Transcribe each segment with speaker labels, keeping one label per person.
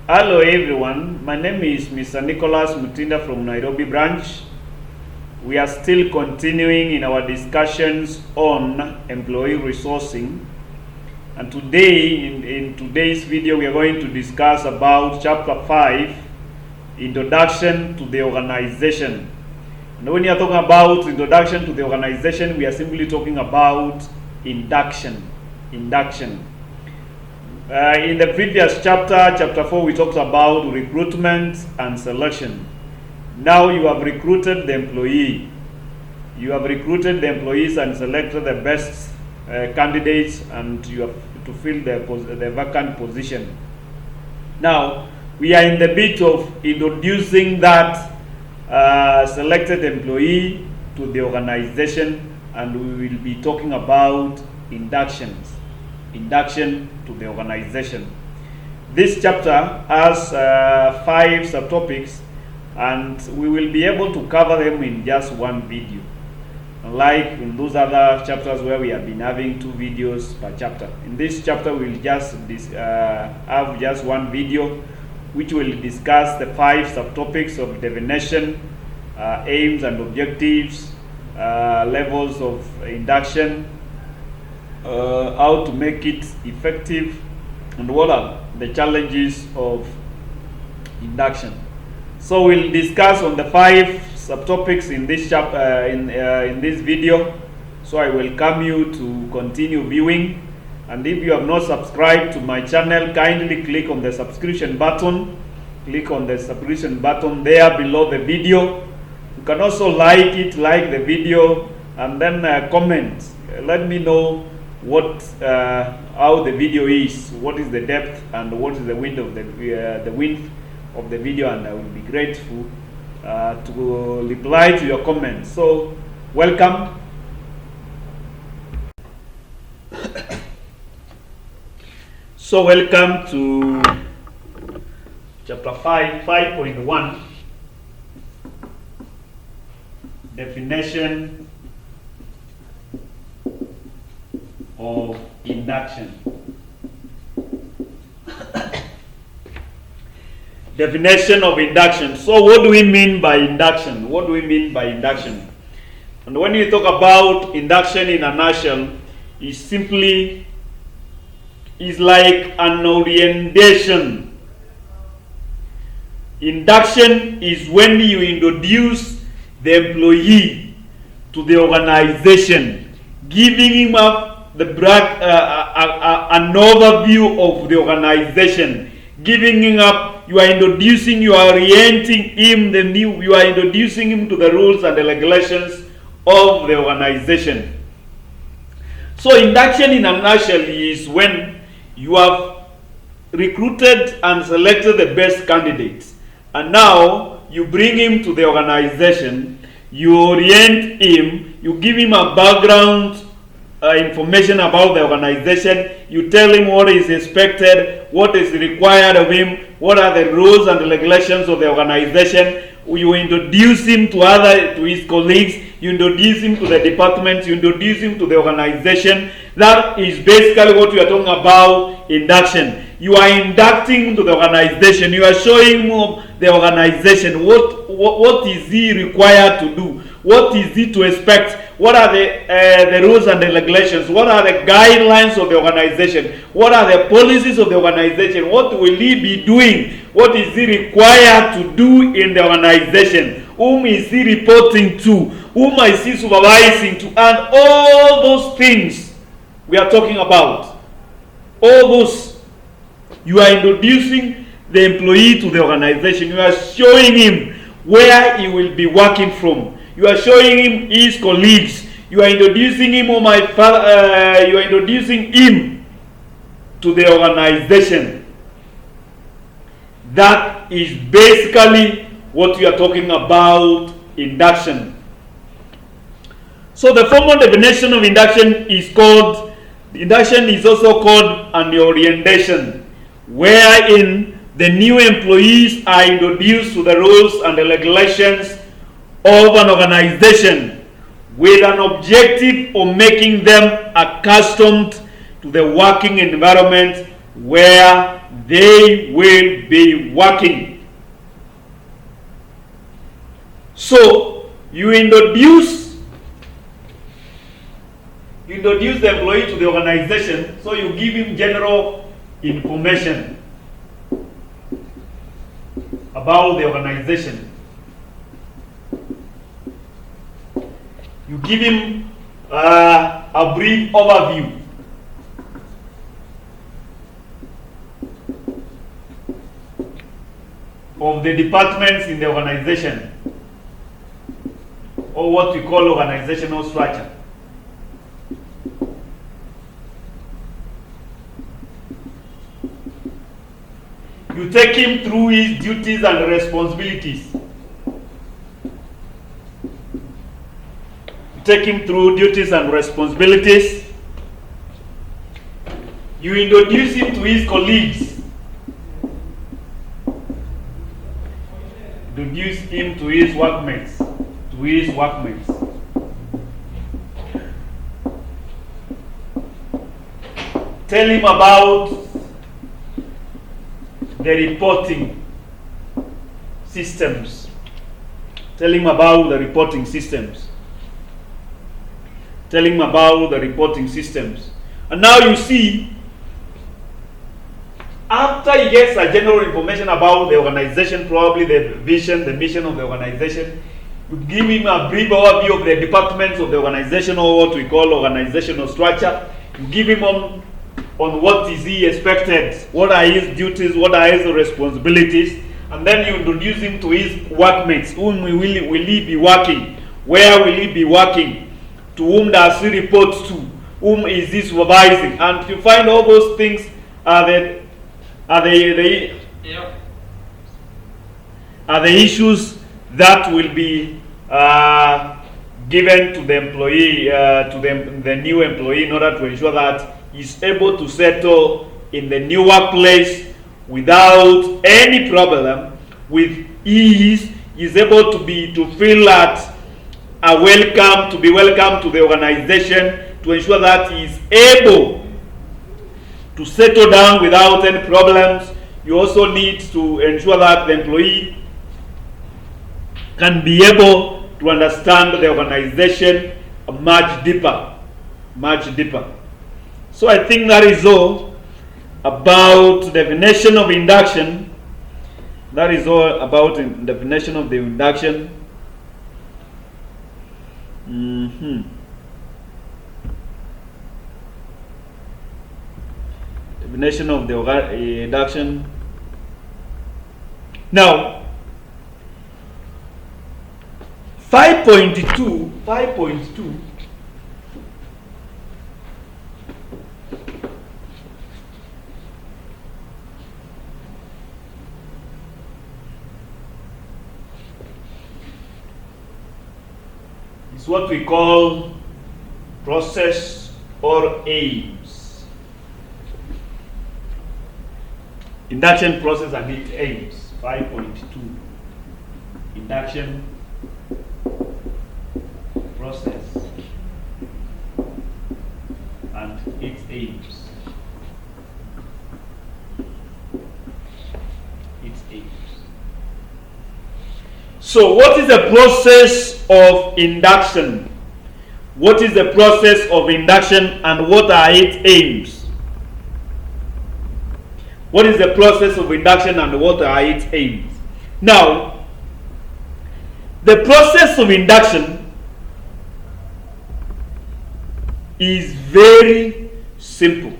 Speaker 1: Hello everyone, my name is Mr. Nicholas Mutinda from Nairobi branch. We are still continuing in our discussions on employee resourcing, and today in today's video we are going to discuss about chapter 5, Introduction to the Organization. And when you are talking about introduction to the organization, we are simply talking about induction. In the previous chapter, chapter 4, we talked about recruitment and selection. Now you have recruited the employee. You have recruited the employees and selected the best candidates, and you have to fill the vacant position. Now we are in the bit of introducing that selected employee to the organization, and we will be talking about induction to the organization. This chapter has 5 subtopics, and we will be able to cover them in just one video, unlike in those other chapters where we have been having 2 videos per chapter. In this chapter we will just have just one video which will discuss the 5 subtopics of definition, aims and objectives, levels of induction, how to make it effective, and what are the challenges of induction. So we'll discuss on the 5 subtopics in this chapter in this video. So I welcome you to continue viewing, and if you have not subscribed to my channel, kindly click on the subscription button. Click on the subscription button there below the video. You can also like the video, and then comment. Let me know what how the video is, what is the depth, and what is the width of the width of the video, and I will be grateful to reply to your comments. So welcome. So welcome to chapter 5.1, definition of induction. Definition of induction. So what do we mean by induction? What do we mean by induction? And when you talk about induction in a nutshell, is like an orientation. Induction is when you introduce the employee to the organization, giving him an overview of the organization, giving him you are introducing, you are orienting him you are introducing him to the rules and the regulations of the organization. So induction in a nutshell is when you have recruited and selected the best candidates, and now you bring him to the organization, you orient him, you give him a background information about the organization, you tell him what is expected, what is required of him, what are the rules and the regulations of the organization. You introduce him to his colleagues, you introduce him to the department, you introduce him to the organization. That is basically what we are talking about induction. You are inducting him to the organization, you are showing him the organization, what is he required to do, what is he to expect, what are the rules and the regulations, what are the guidelines of the organization, what are the policies of the organization, what will he be doing, what is he required to do in the organization, whom is he reporting to, whom is he supervising to, and all those things we are talking about. All those, you are introducing the employee to the organization, you are showing him where he will be working from, you are showing him his colleagues, you are introducing him you are introducing him to the organization. That is basically what we are talking about induction. So the formal definition of induction is also called an orientation, wherein the new employees are introduced to the rules and the regulations of an organization with an objective of making them accustomed to the working environment where they will be working. So you introduce the employee to the organization, so you give him general information about the organization. You give him a brief overview of the departments in the organization, or what we call organizational structure. You take him through his duties and responsibilities. You take him through duties and responsibilities. You introduce him to his colleagues. Introduce him to his workmates. Tell him about the reporting systems. Tell him about the reporting systems. Tell him about the reporting systems. And now you see, after he gets a general information about the organization, probably the vision, the mission of the organization, you give him a brief overview of the departments of the organization, or what we call organizational structure. You give him on what is he expected, what are his duties, what are his responsibilities, and then you introduce him to his workmates. Whom will he be working? Where will he be working? To whom does he report to? Whom is he supervising? And you find all those things are the issues that will be given to the employee, to the new employee, in order to ensure that is able to settle in the new workplace without any problem, with ease. Is able to feel that to be welcome to the organization, to ensure that he is able to settle down without any problems. You also need to ensure that the employee can be able to understand the organization much deeper. So I think that is all about definition of induction. That is all about definition of the induction. Definition of the induction. Now, 5.2 is what we call process or aims. Induction process and its aims. 5.2. Induction process and its aims. So what is the process of induction? What is the process of induction and what are its aims? What is the process of induction and what are its aims? Now, the process of induction is very simple.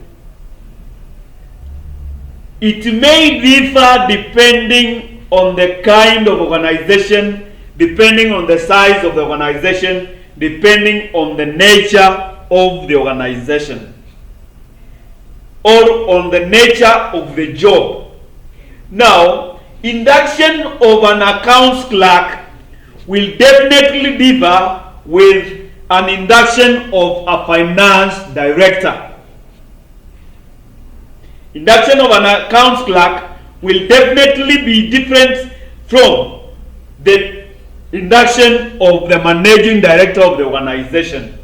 Speaker 1: It may differ depending on the kind of organization, depending on the size of the organization, depending on the nature of the organization, or on the nature of the job. Now, induction of an accounts clerk will definitely differ with an induction of a finance director. Induction of an accounts clerk will definitely be different from the induction of the managing director of the organization.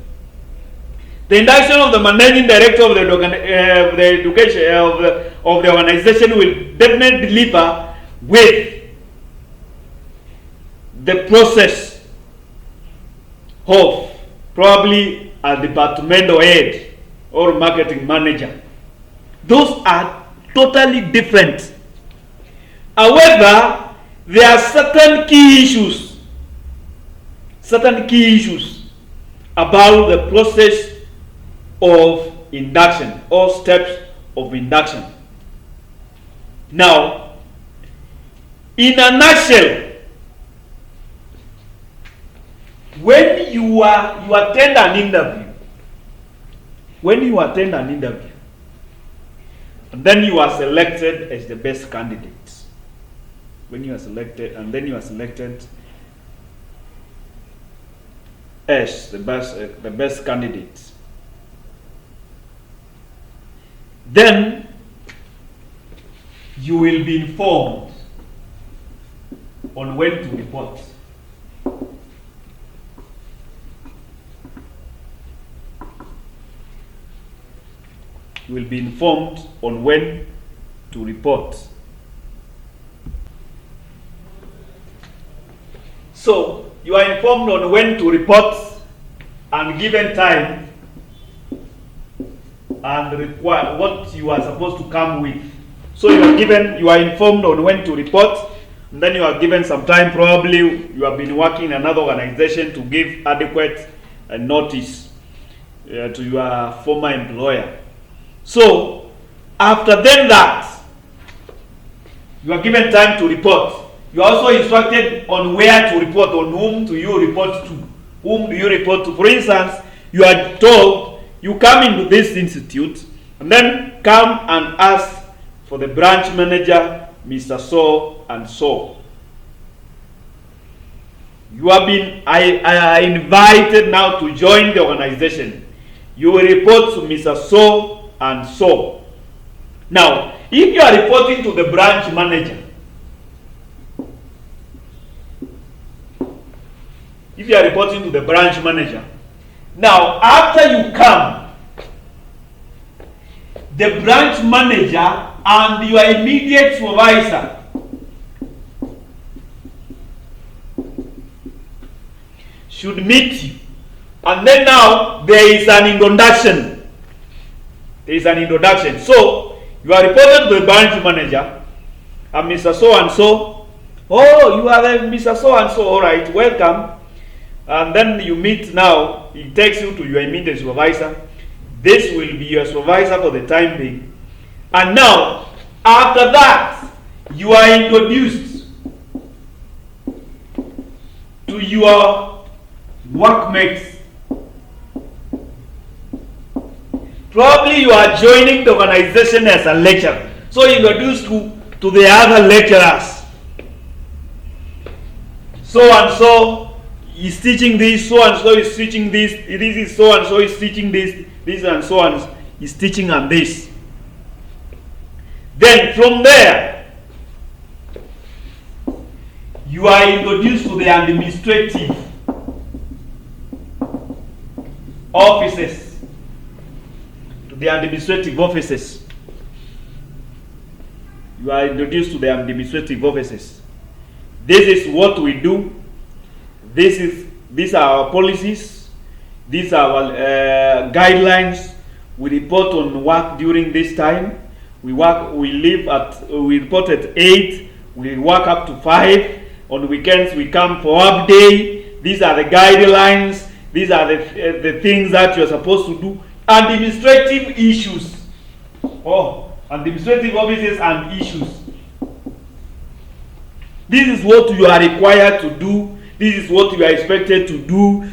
Speaker 1: The induction of the managing director of the education of the organization will definitely deliver with the process of probably a departmental head or marketing manager. Those are totally different. However, there are certain key issues about the process of induction or steps of induction. Now, in a nutshell, when you attend an interview, and then you are selected as the best candidate. When you are selected, and then you are selected as the best candidate, then you will be informed on when to report. You will be informed on when to report. So you are informed on when to report and given time and require what you are supposed to come with. So you are informed on when to report, and then you are given some time. Probably you have been working in another organization to give adequate notice to your former employer. So after then that, you are given time to report. You are also instructed on where to report, on whom do you report to. Whom do you report to? For instance, you are told you come into this institute and then come and ask for the branch manager, Mr. So and so. You have been invited now to join the organization. You will report to Mr. So and so. Now, if you are reporting to the branch manager, now after you come, the branch manager and your immediate supervisor should meet you, and then now there is an introduction. So you are reported to the branch manager, and Mr. So and so. Oh, you are the Mr. So and so. All right, welcome. And then you meet now. He takes you to your immediate supervisor. This will be your supervisor for the time being. And now, after that, you are introduced to your workmates. Probably you are joining the organization as a lecturer. So you introduced to the other lecturers. So and so is teaching this, so and so is teaching this, this is so and so is teaching this, this and so on is teaching on this. Then from there, you are introduced to the administrative offices. You are introduced to the administrative offices. This is what we do. These are our policies. These are our guidelines. We report on work during this time. We report at 8. We work up to 5. On weekends we come for half day. These are the guidelines. These are the things that you are supposed to do. Administrative issues. Administrative offices and issues. This is what you are required to do. This is what you are expected to do.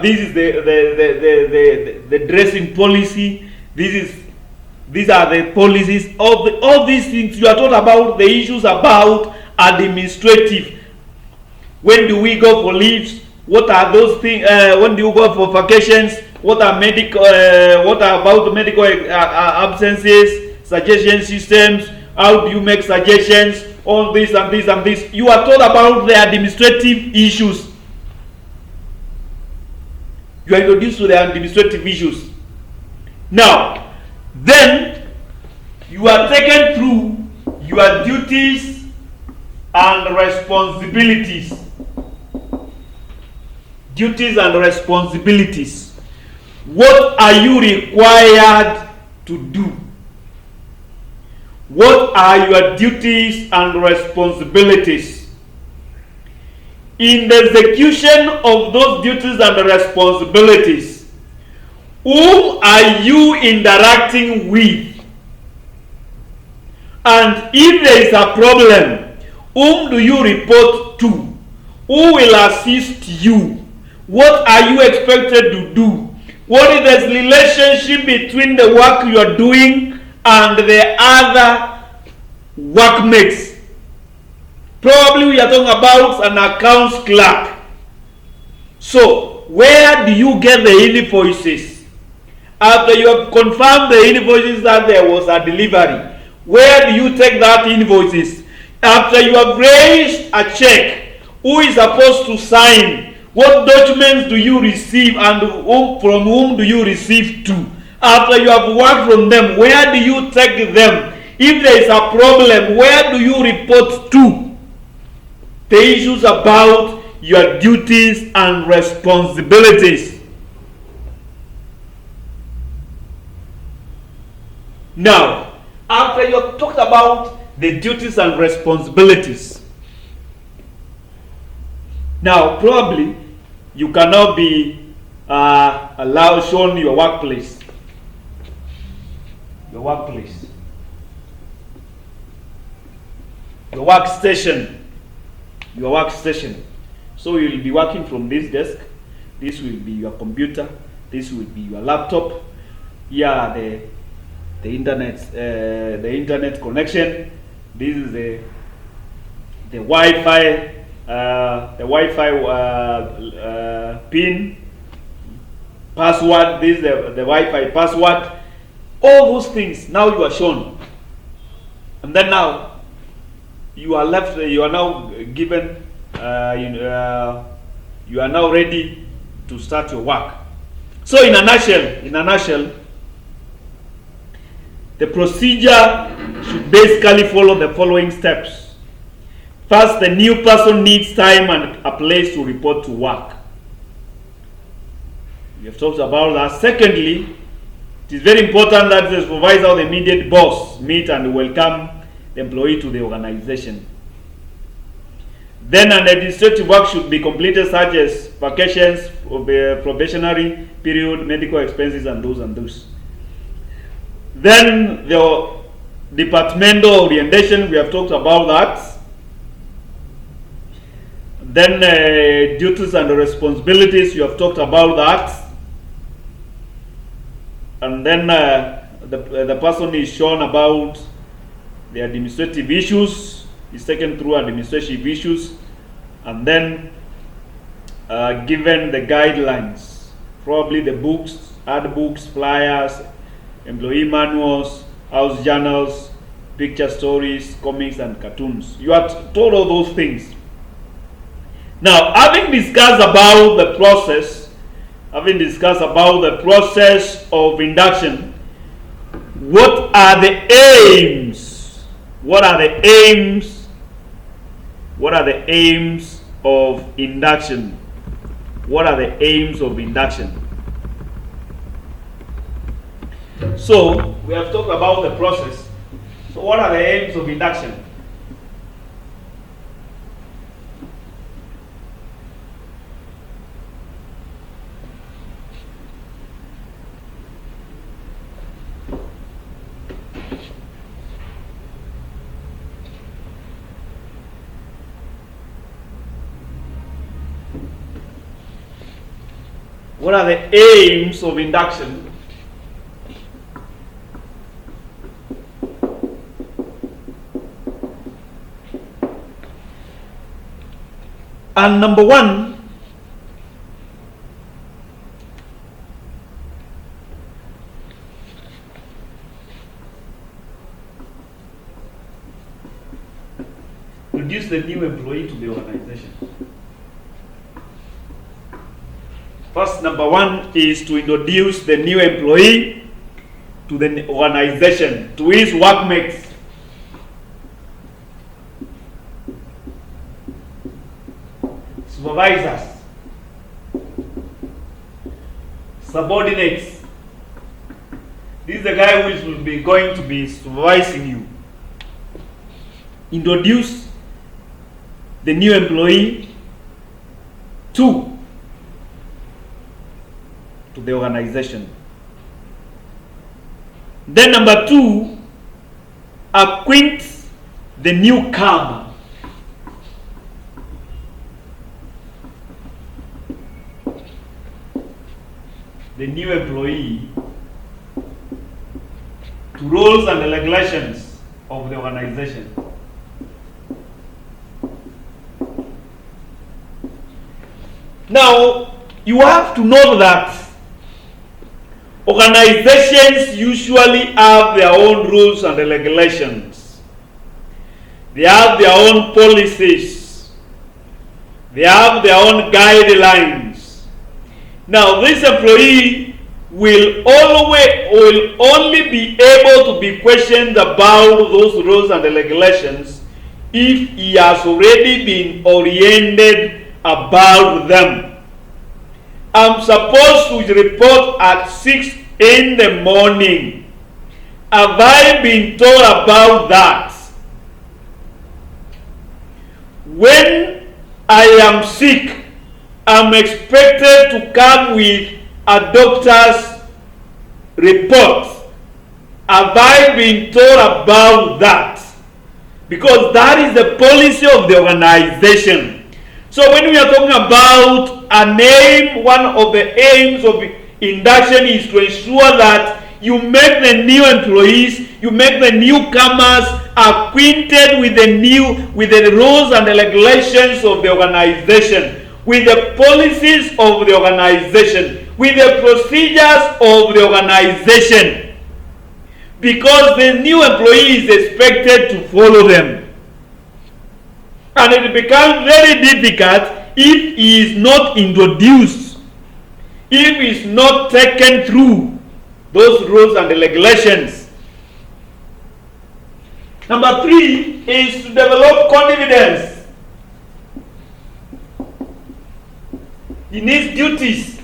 Speaker 1: This is the dressing policy. These are the policies. All these things you are taught about, the issues about administrative. When do we go for leaves? What are those things? When do you go for vacations? What are about medical absences? Suggestion systems. How do you make suggestions? All this and this and this. You are taught about the administrative issues. You are introduced to the administrative issues. Now, then you are taken through your duties and responsibilities. Duties and responsibilities. What are you required to do? What are your duties and responsibilities? In the execution of those duties and responsibilities, whom are you interacting with? And if there is a problem, whom do you report to? Who will assist you? What are you expected to do? What is the relationship between the work you are doing and the other workmates? Probably we are talking about an accounts clerk. So, where do you get the invoices? After you have confirmed the invoices that there was a delivery, where do you take that invoices? After you have raised a check, who is supposed to sign? What documents do you receive and from whom do you receive to? After you have worked from them, where do you take them? If there is a problem, where do you report to? The issues about your duties and responsibilities. Now, after you have talked about the duties and responsibilities, now probably you cannot be allowed shown your workplace. Your workplace. Your workstation. Your workstation. So you will be working from this desk. This will be your computer. This will be your laptop. Here are the internet connection. This is the Wi-Fi. Pin, password. This is the Wi-Fi password. All those things now you are shown, and then now you are left. You are now given. You are now ready to start your work. So, in a nutshell, the procedure should basically follow the following steps. First, the new person needs time and a place to report to work. We have talked about that. Secondly, it is very important that the supervisor or the immediate boss meet and welcome the employee to the organization. Then an administrative work should be completed, such as vacations, probationary period, medical expenses, and those. Then the departmental orientation, we have talked about that. Then duties and responsibilities, you have talked about that. And then the person is shown about the administrative issues, is taken through administrative issues, and then given the guidelines, probably the books, ad books, flyers, employee manuals, house journals, picture stories, comics, and cartoons. You are told all those things. Now, having discussed about the process of induction, what are the aims? What are the aims? What are the aims of induction? What are the aims of induction? So, we have talked about the process. So, what are the aims of induction? What are the aims of induction? And number one, introduce the new employee to the organization. First, number one is to introduce the new employee to the organization, to his workmates. Supervisors, subordinates. This is the guy who will be going to be supervising you. Introduce the new employee to the organization. Then number 2, acquaint the newcomer. The new employee to rules and regulations of the organization. Now, you have to know that organizations usually have their own rules and regulations. They have their own policies. They have their own guidelines. Now, this employee will only be able to be questioned about those rules and regulations if he has already been oriented about them. I'm supposed to report at 6 in the morning. Have I been told about that? When I am sick, I'm expected to come with a doctor's report. Have I been told about that? Because that is the policy of the organization. So when we are talking about an aim, one of the aims of induction is to ensure that you make the new employees, you make the newcomers acquainted with the rules and the regulations of the organization, with the policies of the organization, with the procedures of the organization, because the new employee is expected to follow them. And it becomes very difficult if he is not introduced, if he is not taken through those rules and the regulations. Number 3 is to develop confidence in his duties.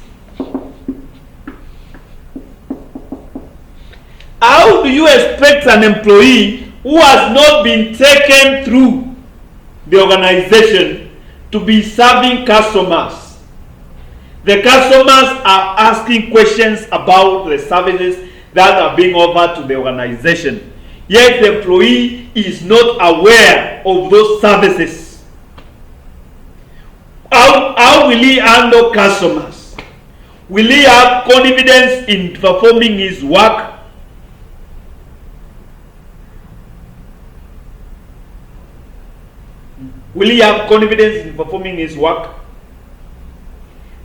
Speaker 1: How do you expect an employee who has not been taken through the organization to be serving customers? The customers are asking questions about the services that are being offered to the organization, yet the employee is not aware of those services. How will he handle customers? Will he have confidence in performing his work? Will he have confidence in performing his work?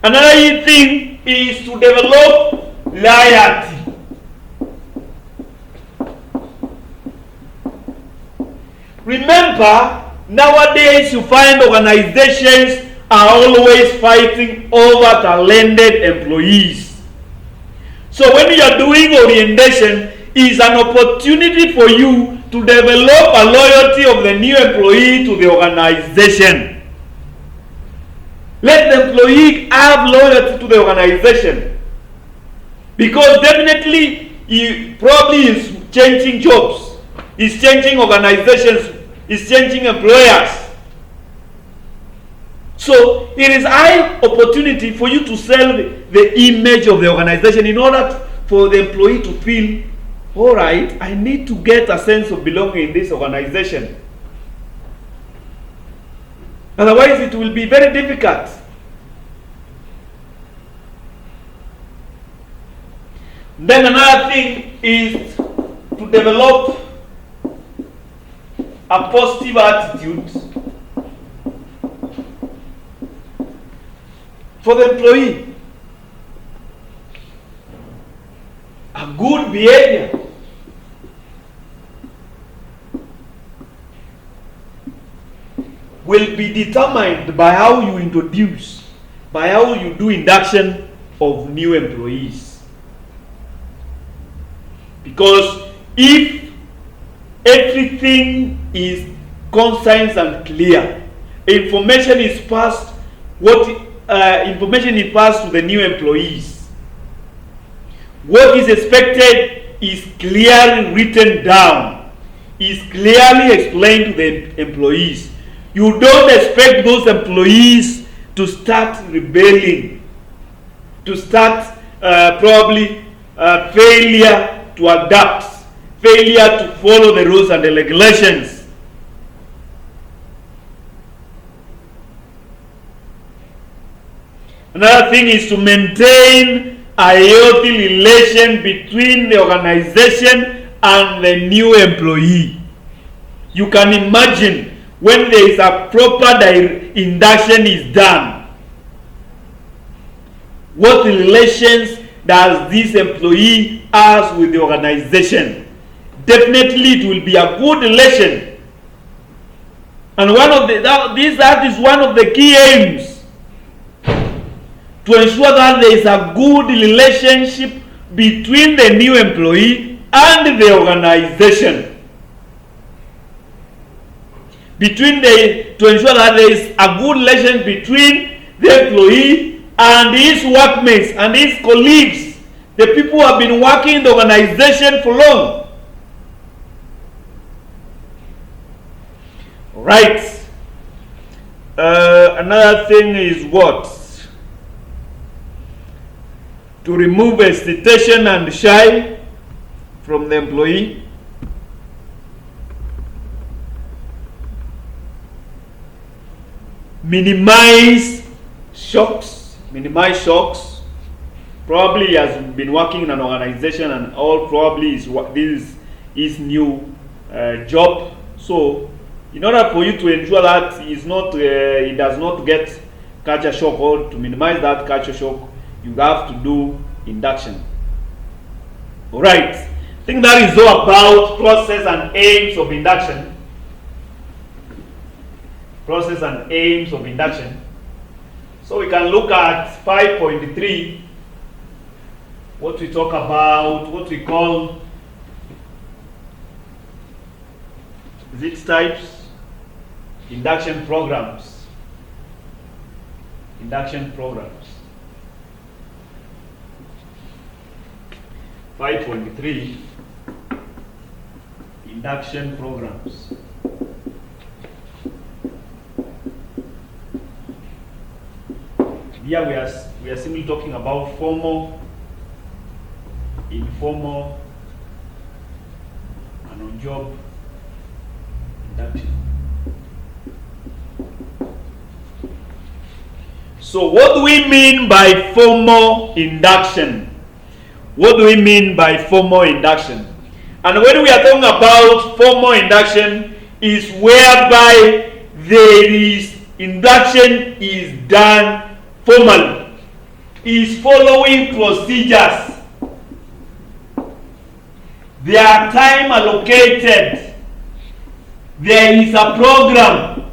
Speaker 1: Another thing is to develop loyalty. Remember, nowadays you find organizations are always fighting over talented employees. So when you are doing orientation, it's an opportunity for you to develop a loyalty of the new employee to the organization. Let the employee have loyalty to the organization, because definitely he probably is changing jobs, he's changing organizations, he's changing employers. So it is high opportunity for you to sell the image of the organization in order for the employee to feel, all right, I need to get a sense of belonging in this organization. Otherwise, it will be very difficult. Then another thing is to develop a positive attitude for the employee. A good behavior. Will be determined by how you introduce, by how you do induction of new employees. Because if everything is concise and clear, information is passed to the new employees. What is expected is clearly written down, is clearly explained to the employees. You don't expect those employees to start rebelling, to start failure to adapt, failure to follow the rules and the regulations. Another thing is to maintain a healthy relation between the organization and the new employee. You can imagine when there is a proper induction is done, what relations does this employee has with the organization? Definitely it will be a good relation. And that is one of the key aims, to ensure that there is a good relationship between the new employee and the organization. To ensure that there is a good relation between the employee and his workmates and his colleagues, the people who have been working in the organization for long. Right. Another thing is what? To remove hesitation and shy from the employee. Minimize shocks. Probably he has been working in an organization and all probably this is his new job. So in order for you to ensure that he does not get culture shock, or to minimize that culture shock, you have to do induction. Alright, I think that is all about process and aims of induction. Process and aims of induction. So we can look at 5.3, what we talk about, what we call types, induction programs. Induction programs. 5.3, induction programs. Here we are simply talking about formal, informal, and on-job induction. So what do we mean by formal induction? What do we mean by formal induction? And when we are talking about formal induction, is whereby induction is done formally, is following procedures. There are time allocated. There is a program.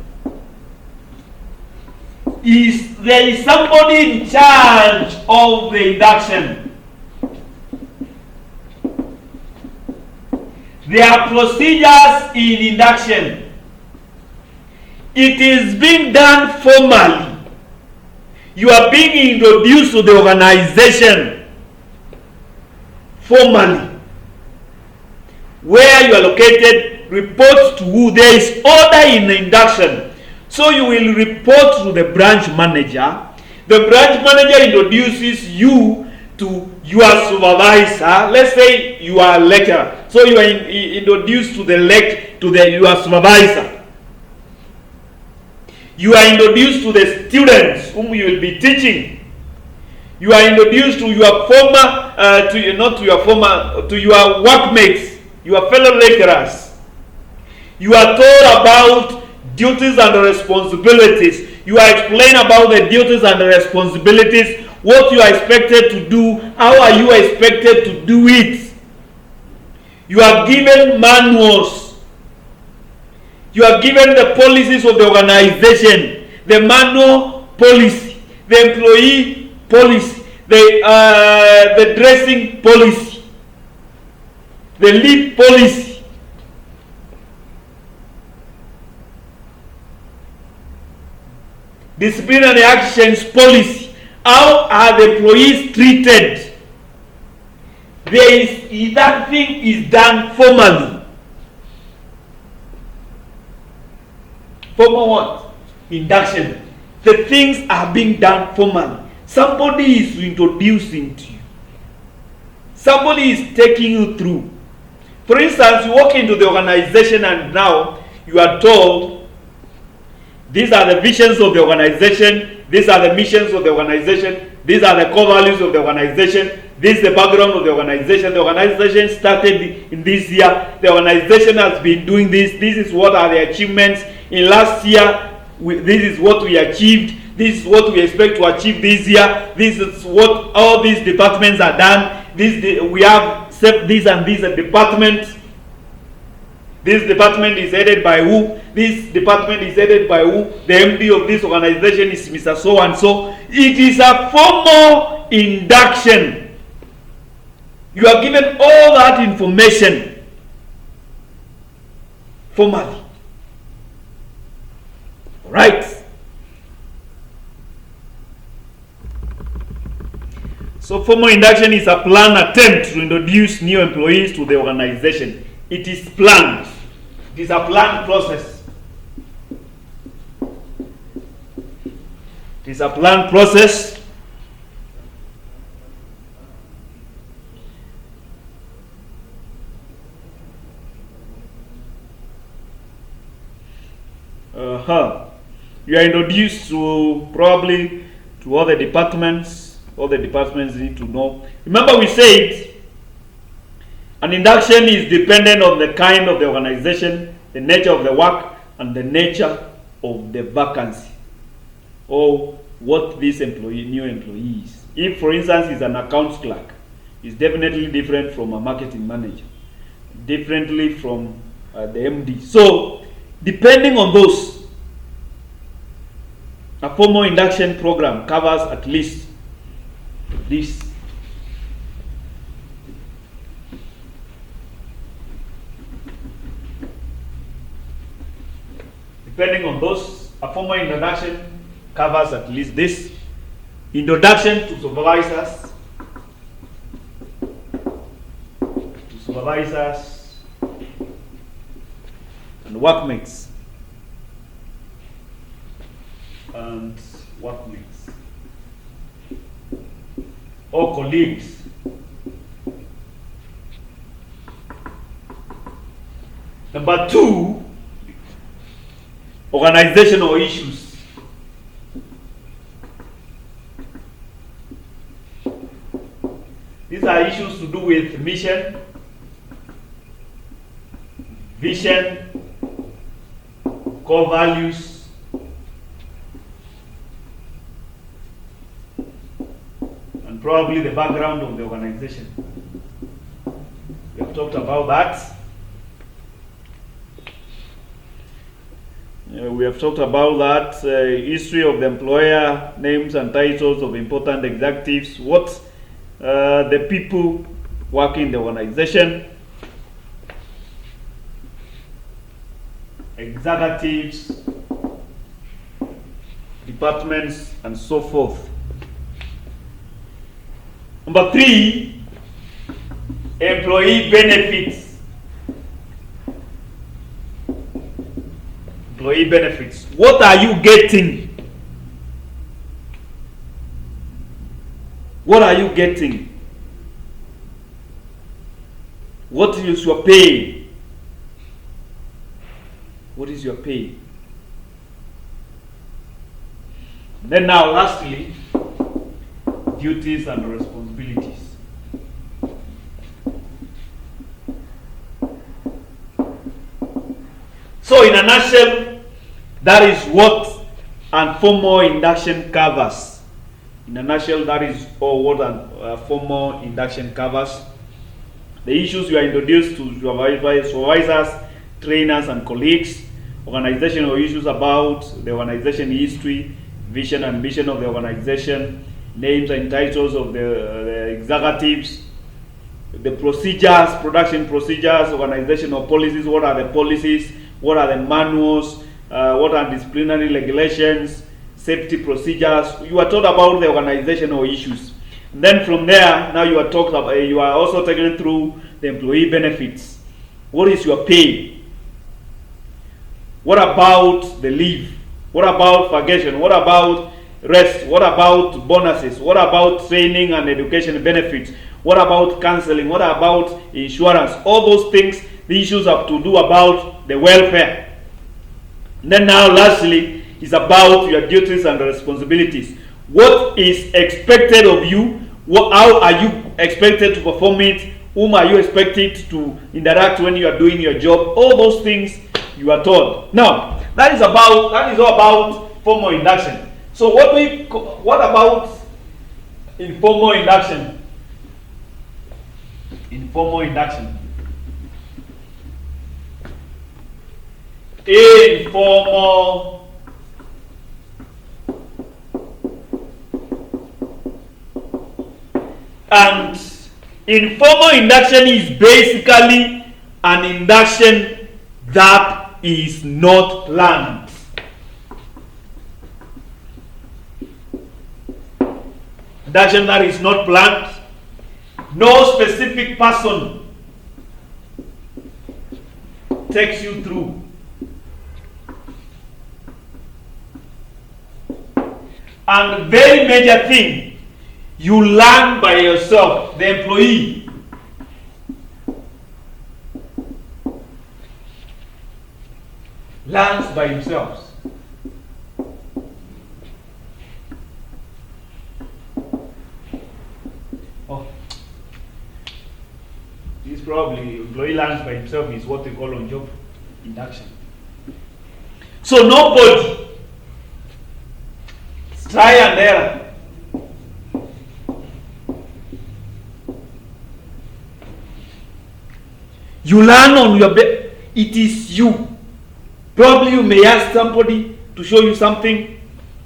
Speaker 1: There is somebody in charge of the induction. There are procedures in induction. It is being done formally. You are being introduced to the organization formally. Where you are located, report to who. There is order in the induction. So you will report to the branch manager. The branch manager introduces you to your supervisor. Let's say you are a lecturer. So you are introduced to your supervisor. You are introduced to the students whom you will be teaching. You are introduced to your to your workmates, your fellow lecturers. You are told about duties and responsibilities. You are explained about the duties and the responsibilities, what you are expected to do, how are you expected to do it. You are given manuals. You are given the policies of the organization, the manual policy, the employee policy, the dressing policy, the leave policy, disciplinary actions policy. How are the employees treated? That thing is done formally. Formal what? Induction. The things are being done formally. Somebody is introducing to you. Somebody is taking you through. For instance, you walk into the organization and now you are told, these are the visions of the organization, these are the missions of the organization, these are the core values of the organization, this is the background of the organization. The organization started in this year. The organization has been doing this. This is what are the achievements. In last year, this is what we achieved. This is what we expect to achieve this year. This is what all these departments are done. We have this and this department. This department is headed by who? This department is headed by who? The MD of this organization is Mr. So and so. It is a formal induction. You are given all that information formally. Right? So formal induction is a planned attempt to introduce new employees to the organization. It is planned. It is a planned process. It is a planned process. You are introduced to probably to all the departments. All the departments need to know. Remember, we said an induction is dependent on the kind of the organization, the nature of the work, and the nature of the vacancy, or what this new employee is. If, for instance, is an accounts clerk, it's definitely different from a marketing manager, differently from the MD. So, depending on those, a formal induction program covers at least this. Depending on those, a formal introduction covers at least this. Introduction to supervisors, and workmates. Or colleagues. Number 2, organizational issues. These are issues to do with mission, vision, core values, and probably the background of the organization. We have talked about that. We have talked about that. History of the employer, names and titles of important executives, what the people working in the organization, executives, departments, and so forth. Number 3, employee benefits. Employee benefits. What are you getting? What are you getting? What is your pay? What is your pay? Then now, lastly, duties and responsibilities. So in a nutshell, that is what a formal induction covers. In a nutshell, that is all what a formal induction covers. The issues you are introduced to supervisors, trainers, and colleagues. Organizational issues about the organization history, vision and mission of the organization, names and titles of the executives, the procedures, production procedures, organizational policies. What are the policies? What are the manuals? What are disciplinary regulations, safety procedures? You are taught about the organizational issues. And then from there, now you are talked about. You are also taken through the employee benefits. What is your pay? What about the leave? What about vacation? What about rest? What about bonuses? What about training and education benefits? What about counseling? What about insurance? All those things, the issues have to do about the welfare. And then now lastly is about your duties and responsibilities. What is expected of you? How are you expected to perform it? Whom are you expected to interact when you are doing your job? All those things you are taught. Now, that is all about formal induction. So what about informal induction? Informal induction. Informal and informal induction is basically an induction that is not planned. Induction that is not planned. No specific person takes you through. And very major thing, you learn by yourself. The employee learns by himself. This probably employee learns by himself is what they call on job induction. So nobody, try and error. You learn on your bed. It is you. Probably you may ask somebody to show you something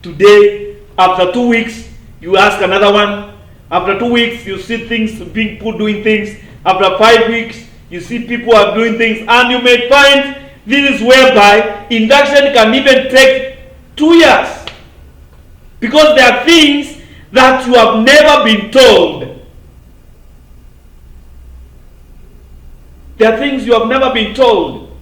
Speaker 1: today. After 2 weeks, you ask another one. After 2 weeks, you see things, people doing things. After 5 weeks, you see people are doing things. And you may find this is whereby induction can even take 2 years. Because there are things that you have never been told. There are things you have never been told.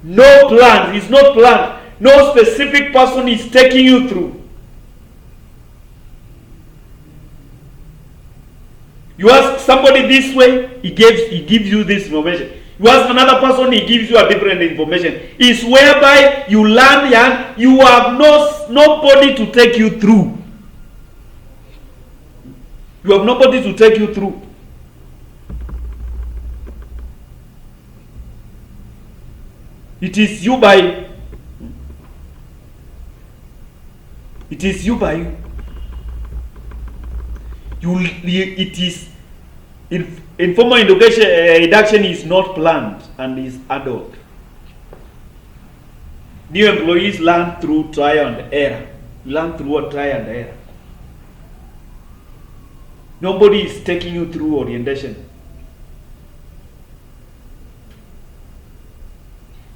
Speaker 1: No plan. It's not planned. No specific person is taking you through. You ask somebody this way, he gives you this information. You ask another person, he gives you a different information. It's whereby you learn and you have nobody to take you through. You have nobody to take you through. It is you by you. It is informal induction is not planned and is adult. New employees learn through trial and error. Learn through a trial and error. Nobody is taking you through orientation.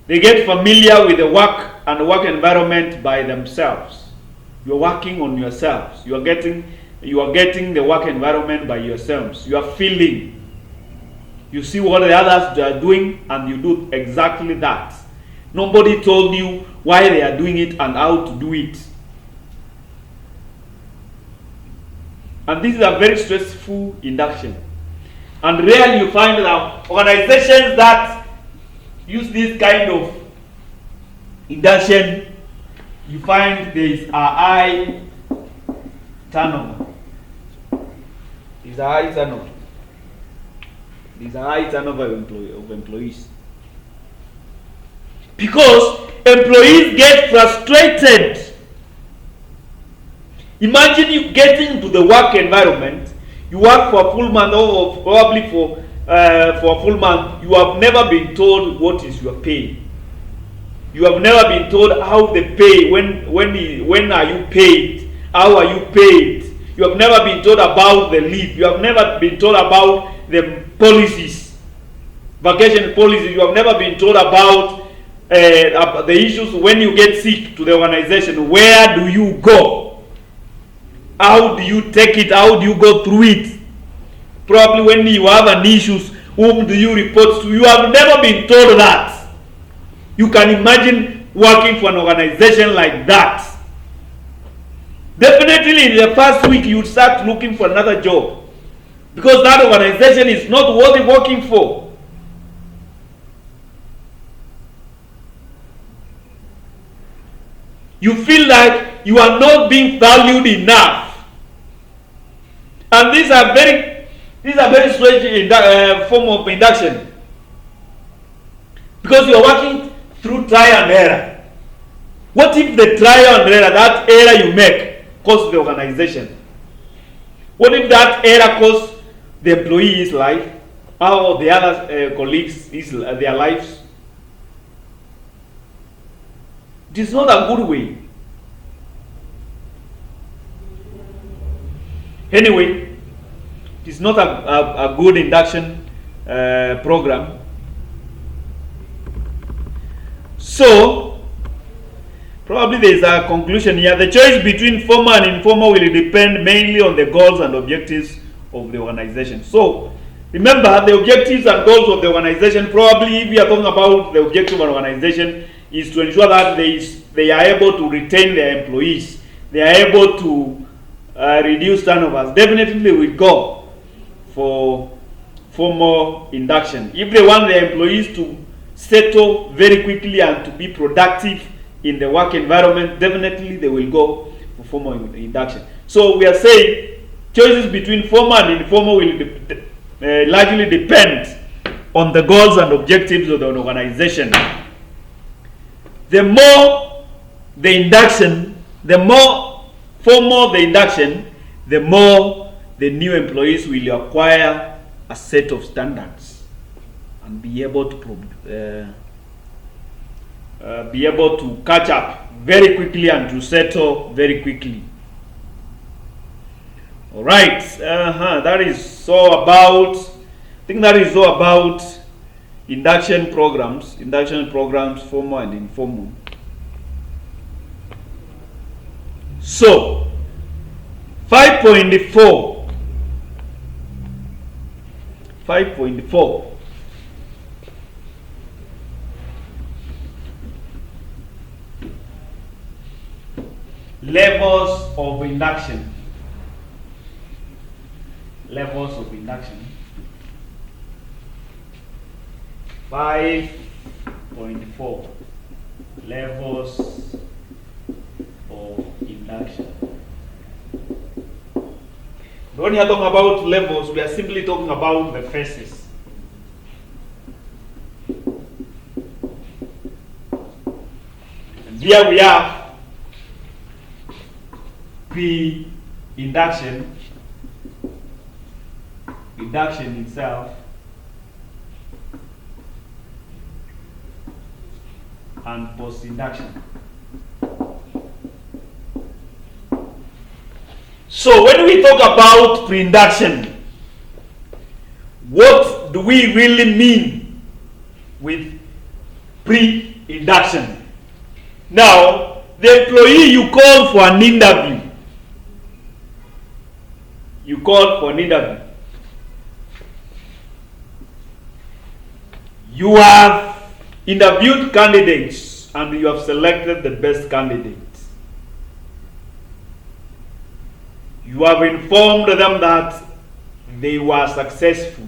Speaker 1: They get familiar with the work and work environment by themselves. You are working on yourselves. You are getting the work environment by yourselves. You are feeling. You see what the others are doing and you do exactly that. Nobody told you why they are doing it and how to do it. And this is a very stressful induction. And rarely you find that organizations that use this kind of induction, you find there is a high turnover. There's a high turnover. There's a high turnover of employees. Because employees get frustrated. Imagine you getting into the work environment. You work for a full month or probably for a full month. You have never been told what is your pay. You have never been told how they pay. When are you paid? How are you paid? You have never been told about the leave. You have never been told about the policies, vacation policies. You have never been told about the issues when you get sick to the organization. Where do you go? How do you take it? How do you go through it? Probably when you have an issue, whom do you report to? You have never been told that. You can imagine working for an organization like that. Definitely in the first week you start looking for another job, because that organization is not worth working for. You feel like you are not being valued enough. And these are very strange form of induction, because you are working through trial and error. What if the trial and error, that error you make, costs the organization? What if that error costs the employee his life, or the other colleagues their lives? It is not a good way. Anyway, it is not a good induction program. So, probably there is a conclusion here. The choice between formal and informal will depend mainly on the goals and objectives of the organization. So, remember, the objectives and goals of the organization, probably if we are talking about the objective of an organization, is to ensure that they are able to retain their employees. They are able to reduce turnovers. Definitely they will go for more induction. If they want their employees to settle very quickly and to be productive in the work environment, definitely they will go for formal induction. So we are saying choices between formal and informal will largely depend on the goals and objectives of the organization. The more the induction, the more formal the induction, the more the new employees will acquire a set of standards and be able to catch up very quickly and to settle very quickly. All right, that is all about. I think that is all about induction programs, formal and informal. So, 5.4. Levels of induction. Levels of induction. 5.4. Levels of induction. When we are talking about levels, we are simply talking about the phases. And here we have pre-induction, induction itself, and post-induction. So when we talk about pre-induction, what do we really mean with pre-induction? Now, the employee you call for an interview. You call for an interview. You have interviewed candidates and you have selected the best candidate. You have informed them that they were successful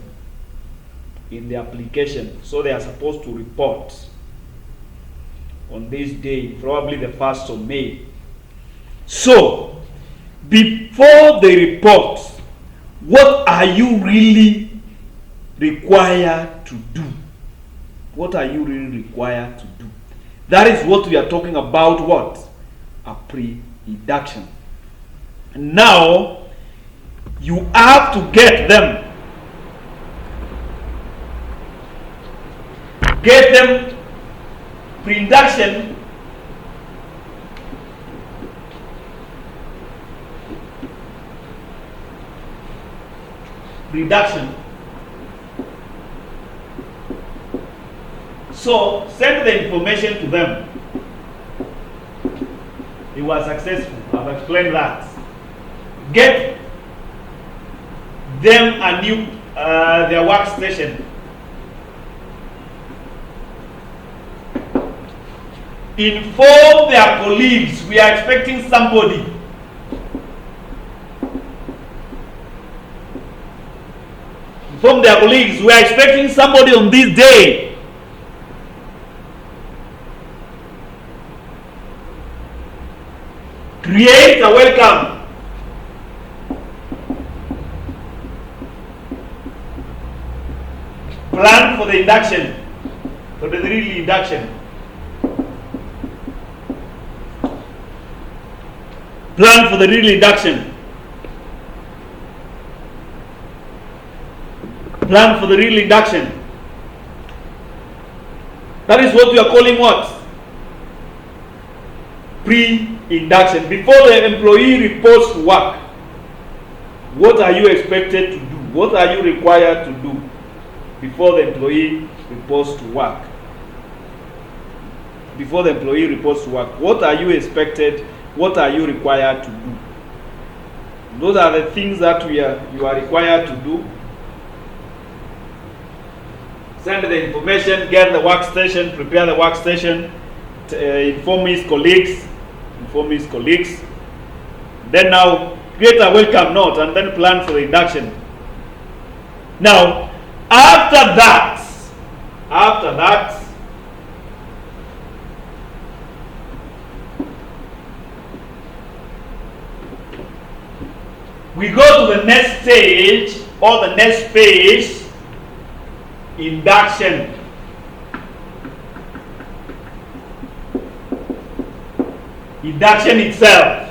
Speaker 1: in the application, so they are supposed to report on this day, probably the 1st of May. So, before they report, what are you really required to do? What are you really required to do? That is what we are talking about, what? A pre-induction. Now, you have to get them. Get them pre-induction. Preinduction. So send the information to them. He was successful. I've explained that. Get them a new their workstation. Inform their colleagues. We are expecting somebody. Inform their colleagues. We are expecting somebody on this day. Create a welcome. Plan for the induction, for the real induction. Plan for the real induction. Plan for the real induction. That is what we are calling what? Pre-induction. Before the employee reports to work, what are you expected to do? What are you required to do before the employee reports to work? Before the employee reports to work, what are you expected? What are you required to do? Those are the things that you are required to do. Send the information, get the workstation, prepare the workstation, inform his colleagues. Inform his colleagues. Then now create a welcome note and then plan for the induction. Now, after that, we go to the next stage or the next phase, induction. Induction itself.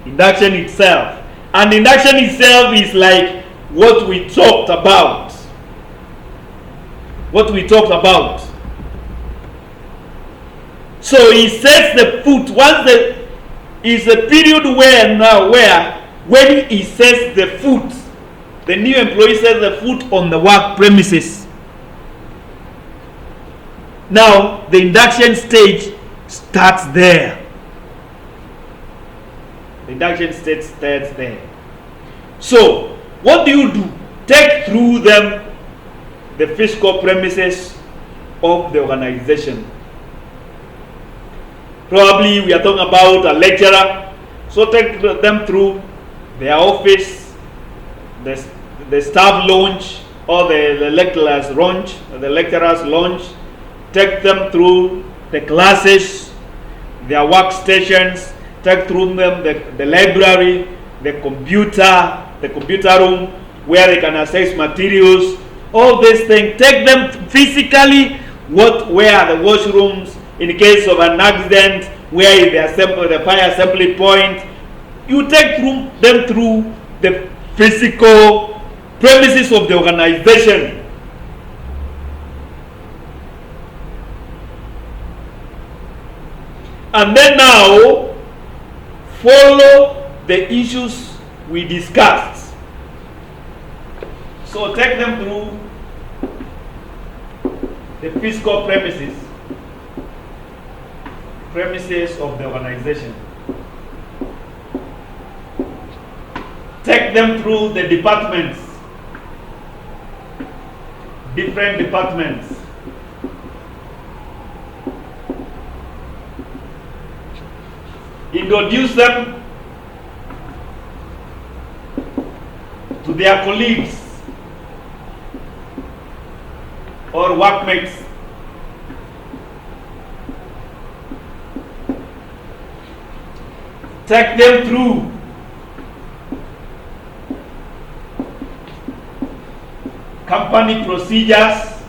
Speaker 1: Induction itself. And induction itself is like what we talked about. What we talked about. So he sets the foot. Once is a period where when he sets the foot, the new employee sets the foot on the work premises. Now the induction stage starts there. The induction stage starts there. So what do you do? Take through them the physical premises of the organization. Probably we are talking about a lecturer, so take them through their office, the staff lounge, or the lecturer's lounge. Take them through the classes, their workstations. Take through them the library, the computer room where they can access materials. All these things, take them physically. Where are the washrooms in case of an accident? Where is the fire assembly point? You take them through the physical premises of the organization. And then now, follow the issues we discussed. So take them through the physical premises of the organization. Take them through the departments, different departments. Introduce them to their colleagues or workmates. Take them through company procedures,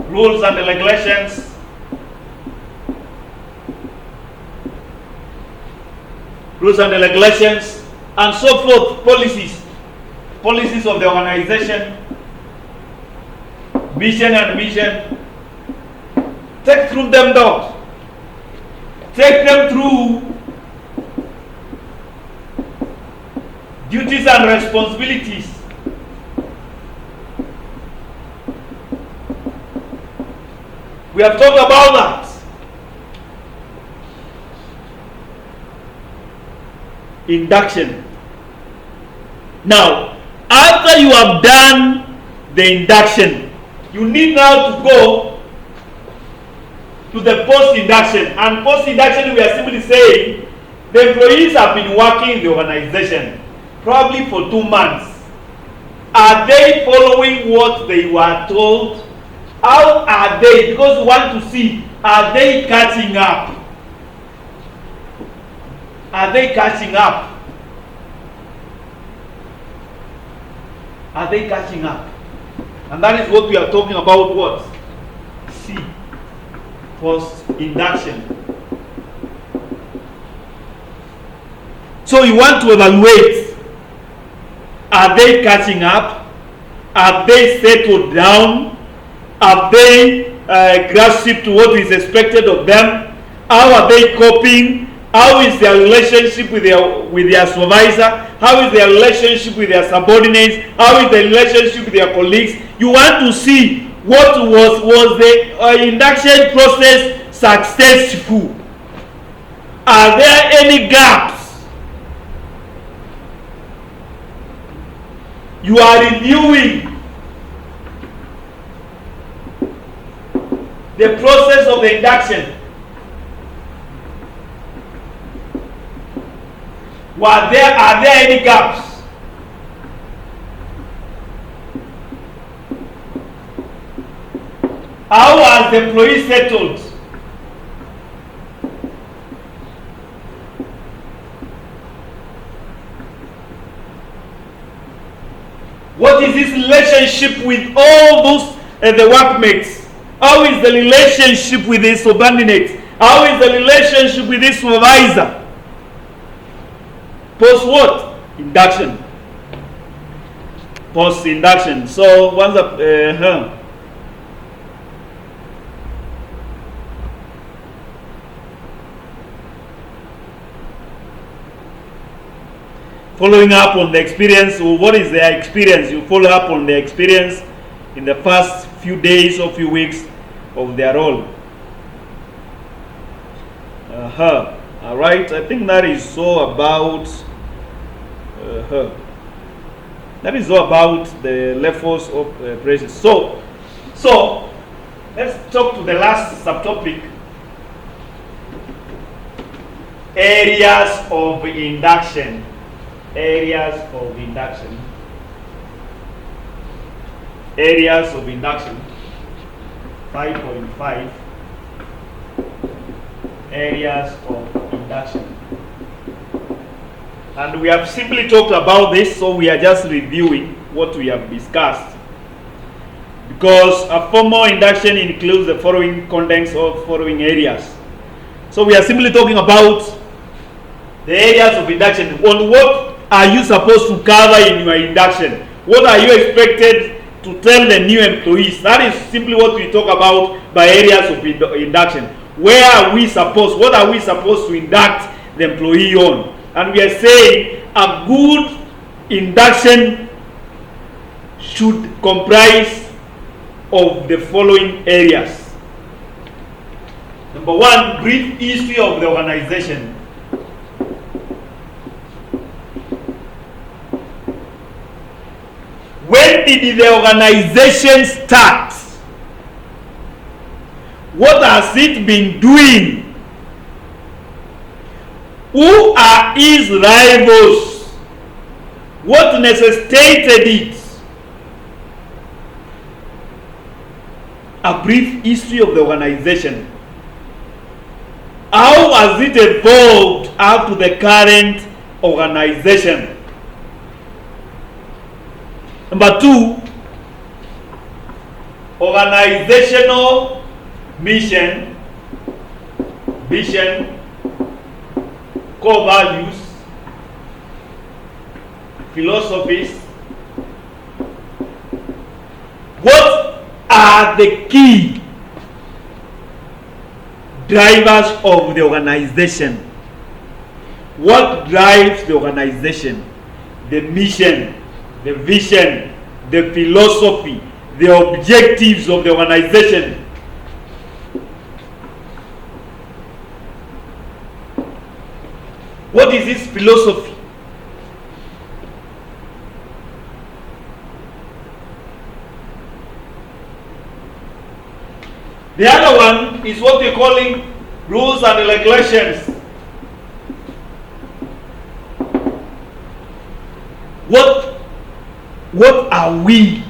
Speaker 1: rules and regulations, and so forth, policies of the organization, vision and mission. Take through them down. Take them through and responsibilities. We have talked about that. Induction. Now, after you have done the induction, you need now to go to the post-induction. And post-induction, we are simply saying the employees have been working in the organization probably for 2 months. Are they following what they were told? How are they? Because we want to see, are they catching up? Are they catching up? Are they catching up? And that is what we are talking about. What? C. Post-induction. So you want to evaluate, are they catching up? Are they settled down? Are they grasping to what is expected of them? How are they coping? How is their relationship with their supervisor? How is their relationship with their subordinates? How is the relationship with their colleagues? You want to see what was the induction process successful? Are there any gaps? You are reviewing the process of the induction. Are there any gaps? How has the employee settled? What is his relationship with all those the workmates? How is the relationship with his subordinates? How is the relationship with his supervisor? Post what? Induction. Post induction. So once following up on the experience. What is their experience? You follow up on the experience in the first few days or few weeks of their role. All right. I think that is all about. That is all about the levels of pressure. So let's talk to the last subtopic: areas of induction. Areas of induction. Areas of induction. 5.5. Areas of induction. And we have simply talked about this, so we are just reviewing what we have discussed. Because a formal induction includes the following contents of following areas. So we are simply talking about the areas of induction. On what are you supposed to cover in your induction? What are you expected to tell the new employees? That is simply what we talk about by areas of induction. Where are we supposed, what are we supposed to induct the employee on? And we are saying a good induction should comprise of the following areas. Number one, brief history of the organization. When did the organization start? What has it been doing? Who are his rivals? What necessitated it? A brief history of the organization. How has it evolved up to the current organization? Number two, organizational mission, vision, core values, philosophies. What are the key drivers of the organization? What drives the organization? the mission, the vision, the philosophy, the objectives of the organization. What is this philosophy? The other one is what we're calling rules and regulations. What are we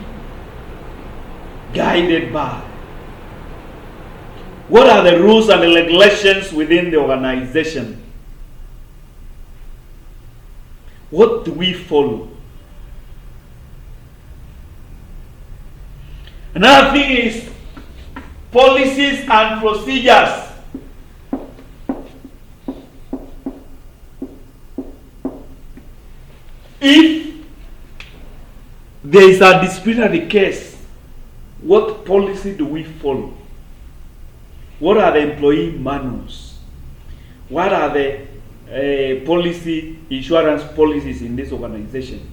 Speaker 1: guided by? What are the rules and regulations within the organization? What do we follow? Another thing is policies and procedures. If there is a disciplinary case, what policy do we follow? What are the employee manuals? What are the insurance policies in this organization?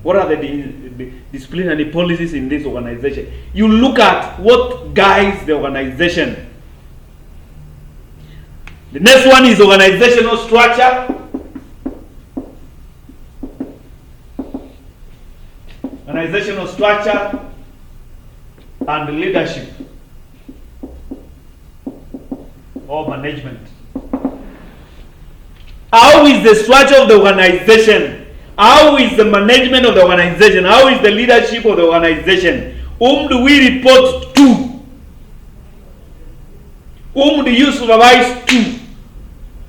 Speaker 1: What are the disciplinary policies in this organization? You look at what guides the organization. The next one is organizational structure. Organizational structure and leadership or management. How is the structure of the organization? How is the management of the organization? How is the leadership of the organization? Whom do we report to? Whom do you supervise to?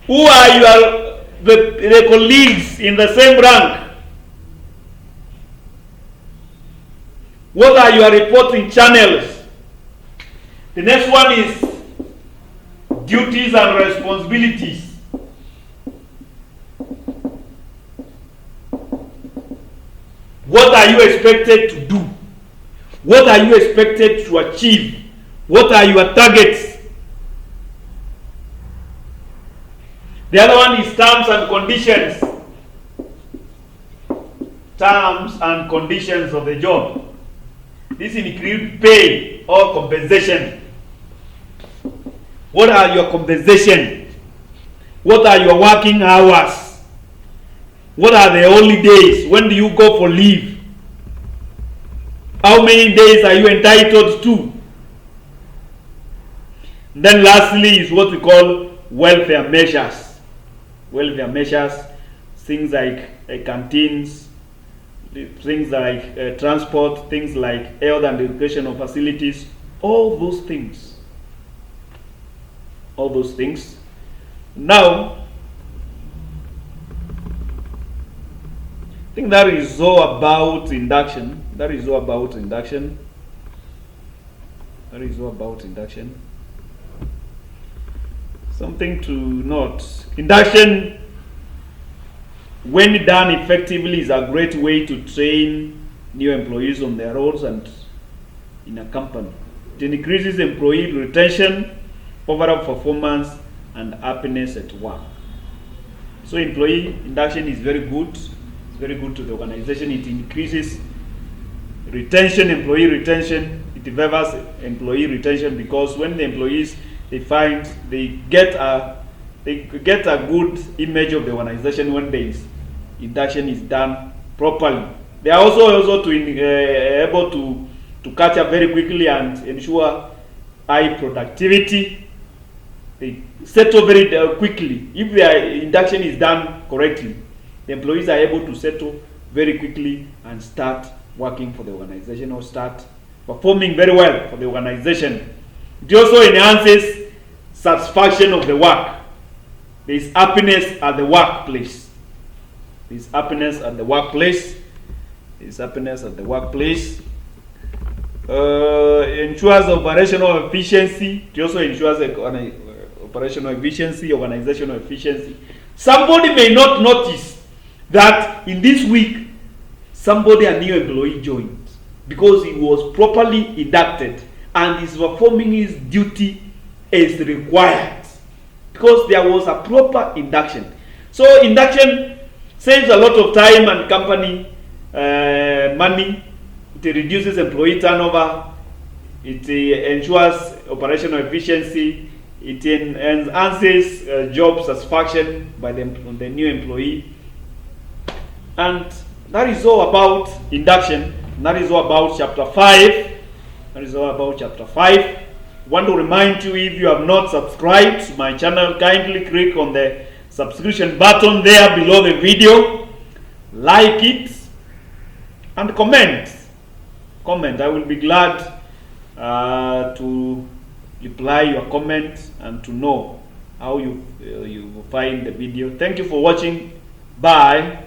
Speaker 1: Who are the colleagues in the same rank? What are your reporting channels? The next one is duties and responsibilities. What are you expected to do? What are you expected to achieve? What are your targets? The other one is terms and conditions. Terms and conditions of the job. This includes pay or compensation. What are your compensation? What are your working hours? What are the holidays? When do you go for leave? How many days are you entitled to? Then lastly is what we call welfare measures. Welfare measures, things like canteens, things like transport, things like health and educational facilities, all those things. All those things. Now, I think that is all about induction. That is all about induction. That is all about induction. Something to note. Induction, when done effectively, is a great way to train new employees on their roles and in a company. It increases employee retention, overall performance, and happiness at work. So employee induction is very good. It's very good to the organization. It increases retention, employee retention. It develops employee retention because when the employees they get a good image of the organization when the induction is done properly. They are also able to catch up very quickly and ensure high productivity. They settle very quickly. If their induction is done correctly, the employees are able to settle very quickly and start working for the organization or start performing very well for the organization. It also enhances satisfaction of the work. There is happiness at the workplace. There is happiness at the workplace. There is happiness at the workplace. Ensures operational efficiency. It also ensures operational efficiency, organizational efficiency. Somebody may not notice that in this week, a new employee joined because he was properly inducted and is performing his duty as required because there was a proper induction. So induction saves a lot of time and company money. It reduces employee turnover. It ensures operational efficiency. It enhances job satisfaction by the new employee. And that is all about induction. That is all about chapter 5. That is all about chapter 5. I want to remind you, if you have not subscribed to my channel, kindly click on the subscription button there below the video. Like it and comment. I will be glad to reply your comment and to know how you find the video. Thank you for watching. Bye.